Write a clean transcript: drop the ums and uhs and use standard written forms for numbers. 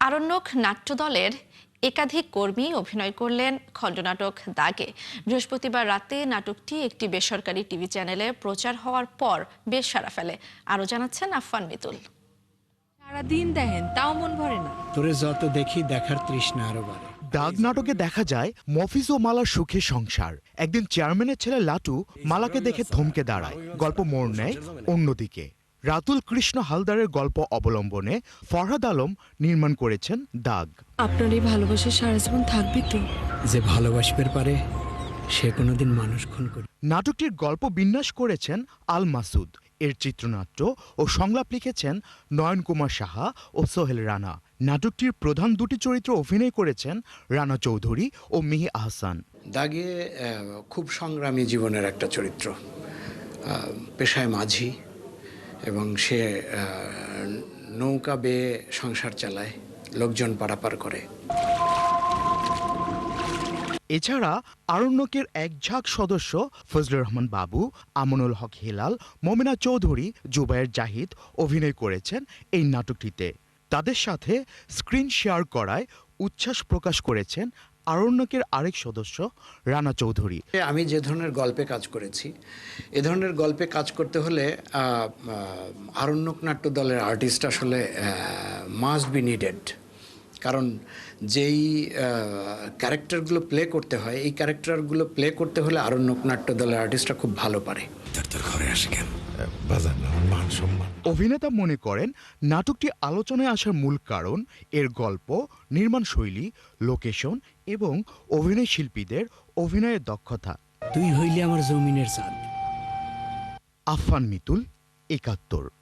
আরণ্যক নাট্যদলের একাধিক কর্মী অভিনয় করলেন খণ্ডনাটক দাগে। বৃহস্পতিবার রাতে নাটকটি একটি বেসরকারি টিভি চ্যানেলে প্রচার হওয়ার পর বেশ সাড়া ফেলে। আরও জানাচ্ছেন আফফান মিতুল। সারাদিন দেখেন তাও মন ভরে না। তোরে যত দেখি দেখার তৃষ্ণা আরো বাড়ে। দাগ নাটকে দেখা যায় মফিজ ও মালার সুখে সংসার। একদিন চেয়ারম্যানের ছেলে লাটু মালাকে দেখে থমকে দাঁড়ায়। গল্প মোড় নেয় অন্যদিকে। রাতুল কৃষ্ণ হালদারের গল্প অবলম্বনে ফরহাদ আলম নির্মাণ করেছেন দাগ। আপনার এই ভালোবাসা সারা জীবন থাকবে তো? যে ভালোবাসবার পারে সে কোনোদিন মানুষ খুন করে। নাটকটির গল্প বিন্যাস করেছেন আল মাসুদ। এর চিত্রনাট্য ও সংলাপ লিখেছেন নয়ন কুমার সাহা ও সোহেল রানা। নাটকটির প্রধান দুটি চরিত্র অভিনয় করেছেন রানা চৌধুরী ও মিহি আহসান। দাগে খুব সংগ্রামী জীবনের একটা চরিত্র, পেশায় মাঝি এবং সে নৌকা বেয়ে সংসার চালায়, লোকজন পারাপার করে। এছাড়া আরণ্যকের এক ঝাঁক সদস্য ফজলুর রহমান বাবু, আমনুল হক হেলাল, মমিনা চৌধুরী, জুবায়ের জাহিদ অভিনয় করেছেন এই নাটকটিতে। তাদের সাথে স্ক্রিন শেয়ার করায় উচ্ছ্বাস প্রকাশ করেছেন আরণ্যকের আরেক সদস্য রানা চৌধুরী। আমি যে ধরনের গল্পে কাজ করেছি, এ ধরনের গল্পে কাজ করতে হলে আরণ্যক নাট্য দলের আর্টিস্ট আসলে মাস্ট বি নিডেড। কারণ যেই ক্যারেক্টারগুলো প্লে করতে হয়, এই ক্যারেক্টারগুলো প্লে করতে হলে আরণ্যক নাট্য দলের আর্টিস্টরা খুব ভালো পারে। তোর ঘরে আসে কেন? অভিনেতা মনে করেন নাটকটি আলোচনায় আসার মূল কারণ এর গল্প, নির্মাণ শৈলী, লোকেশন এবং অভিনয় শিল্পীদের অভিনয়ের দক্ষতা। তুই হইলে আমার জমিনের চাঁদ। আফফান মিতুল, ৭১।